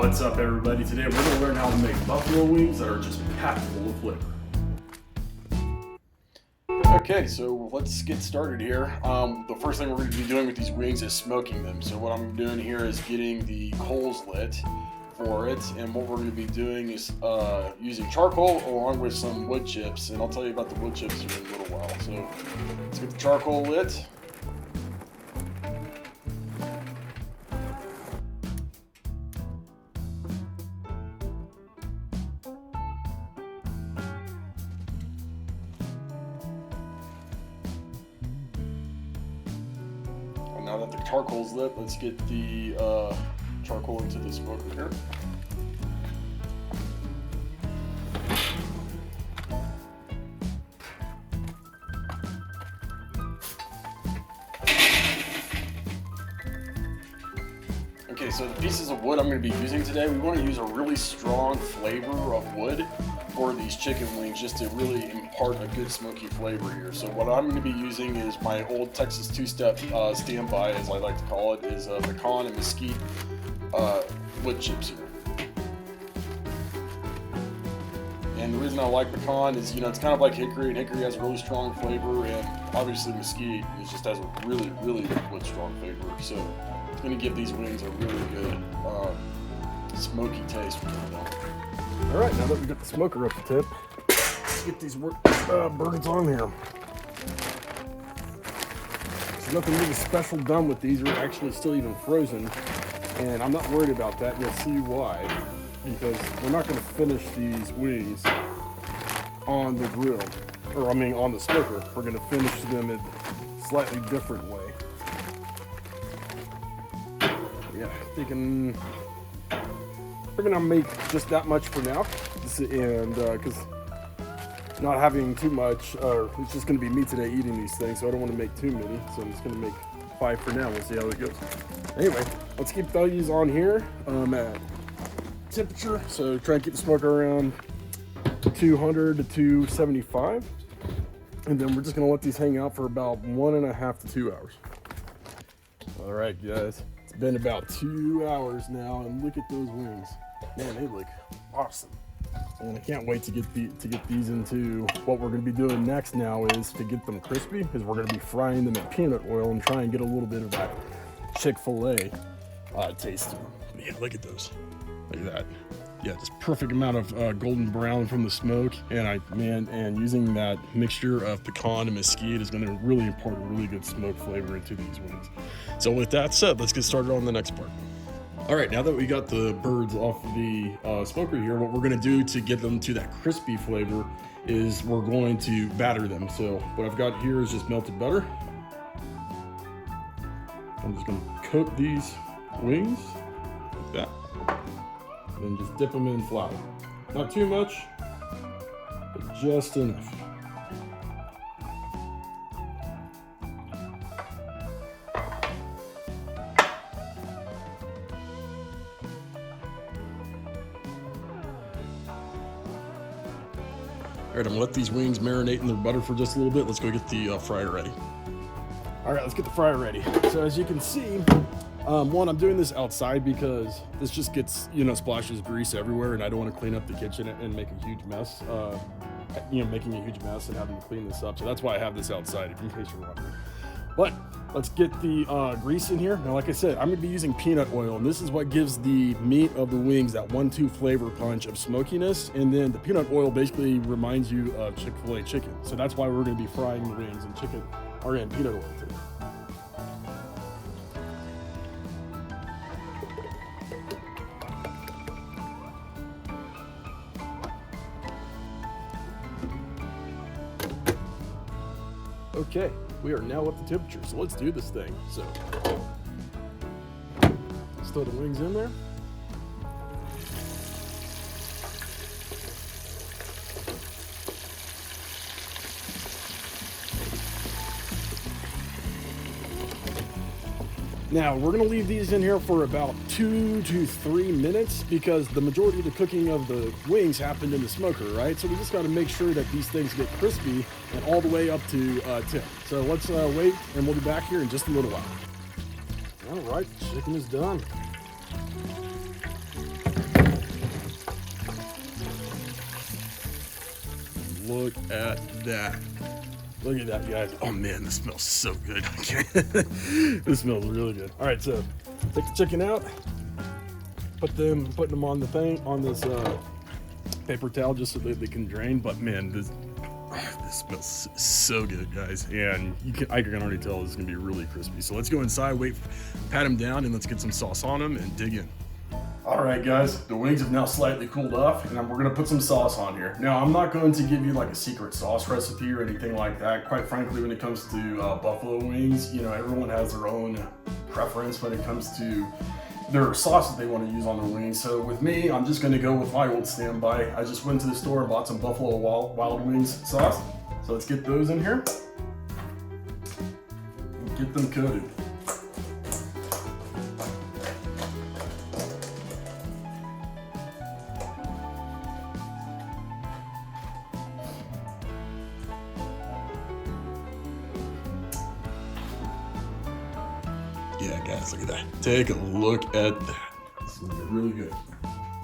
What's up, everybody? Today we're going to learn how to make buffalo wings that are just packed full of flavor. Okay, so let's get started here. The first thing we're going to be doing with these wings is smoking them. So what I'm doing here is getting the coals lit for it, and what we're going to be doing is using charcoal along with some wood chips, and I'll tell you about the wood chips in a little while. So let's get the charcoal lit. Now that the charcoal's lit, let's get the charcoal into the smoker here. Okay, so the pieces of wood I'm going to be using today, we want to use a really strong flavor of wood for these chicken wings, just to really impart a good smoky flavor here. So what I'm going to be using is my old Texas two-step standby, as I like to call it, is pecan and mesquite wood chips here. And the reason I like pecan is, you know, it's kind of like hickory, and hickory has a really strong flavor, and obviously mesquite just has a really, really good strong flavor. So it's going to give these wings a really good smoky taste when they're done. All right, now that we got the smoker up the tip, let's get these birds on here. There's nothing really special done with these. They're actually still even frozen, and I'm not worried about that. You'll see why, because we're not going to finish these wings on the grill, or I mean on the smoker. We're going to finish them in a slightly different way. Yeah, thinking we're gonna make just that much for now, and because not having too much, it's just gonna be me today eating these things, so I don't want to make too many. So I'm just gonna make 5 for now. We'll see how it goes. Anyway, let's keep these on here at temperature. So try and keep the smoker around 200 to 275, and then we're just gonna let these hang out for about 1.5 to 2 hours. All right, guys. It's been about 2 hours now, and look at those wings. Man, they look awesome. And I can't wait to get these into what we're going to be doing next now is to get them crispy, because we're going to be frying them in peanut oil and try and get a little bit of that Chick-fil-A taste to them. But yeah, look at those. Look at that. Yeah, just perfect amount of golden brown from the smoke, and using that mixture of pecan and mesquite is going to really impart a really good smoke flavor into these wings. So with that said, let's get started on the next part. All right, now that we got the birds off the smoker here, what we're going to do to get them to that crispy flavor is we're going to batter them. So what I've got here is just melted butter. I'm just going to coat these wings like that. And just dip them in flour. Not too much, but just enough. All right, I'm gonna let these wings marinate in their butter for just a little bit. Let's go get the fryer ready. All right, let's get the fryer ready. So as you can see, one, I'm doing this outside because this just gets, splashes grease everywhere, and I don't want to clean up the kitchen and make a huge mess. Making a huge mess and having to clean this up. So that's why I have this outside, in case you're wondering. But let's get the grease in here. Now, like I said, I'm gonna be using peanut oil, and this is what gives the meat of the wings that 1-2 flavor punch of smokiness. And then the peanut oil basically reminds you of Chick-fil-A chicken. So that's why we're gonna be frying the wings and chicken are in peanut oil today. Okay, we are now up to temperature, so let's do this thing. So, let's throw the wings in there. Now, we're going to leave these in here for about 2 to 3 minutes because the majority of the cooking of the wings happened in the smoker, right? So we just got to make sure that these things get crispy and all the way up to temp. So let's wait, and we'll be back here in just a little while. All right, the chicken is done. look at that. Look at that, guys. Oh man, this smells so good. This smells really good. All right, so take the chicken out, put them on the thing, on this paper towel just so that they can drain. But man, this smells so good, guys. And I can already tell this is gonna be really crispy. So let's go inside, pat them down, and let's get some sauce on them and dig in. All right, guys, the wings have now slightly cooled off, and we're gonna put some sauce on here. Now, I'm not going to give you like a secret sauce recipe or anything like that. Quite frankly, when it comes to buffalo wings, you know, everyone has their own preference when it comes to their sauce that they want to use on their wings. So with me, I'm just gonna go with my old standby. I just went to the store and bought some Buffalo Wild Wings sauce. So let's get those in here. Get them coated. Yeah, guys, look at that. Take a look at that. This is looking really good.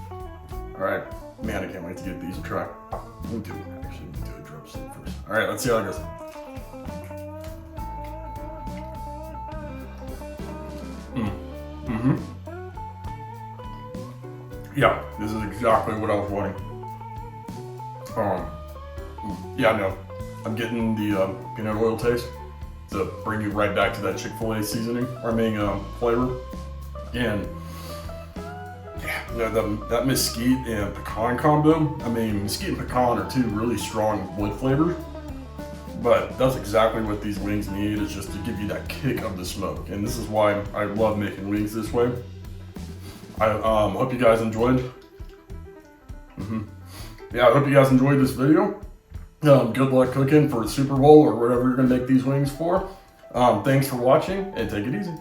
All right, man, I can't wait to get these a try. Let me do a drumstick first. All right, let's see how it goes. Yeah, this is exactly what I was wanting. Yeah, no, I'm getting the peanut oil taste to bring you right back to that Chick-fil-A seasoning, flavor. And yeah, that mesquite and pecan combo, I mean, mesquite and pecan are two really strong wood flavors, but that's exactly what these wings need, is just to give you that kick of the smoke. And this is why I love making wings this way. I hope you guys enjoyed. Yeah, I hope you guys enjoyed this video. Good luck cooking for the Super Bowl or whatever you're gonna make these wings for. Thanks for watching, and take it easy.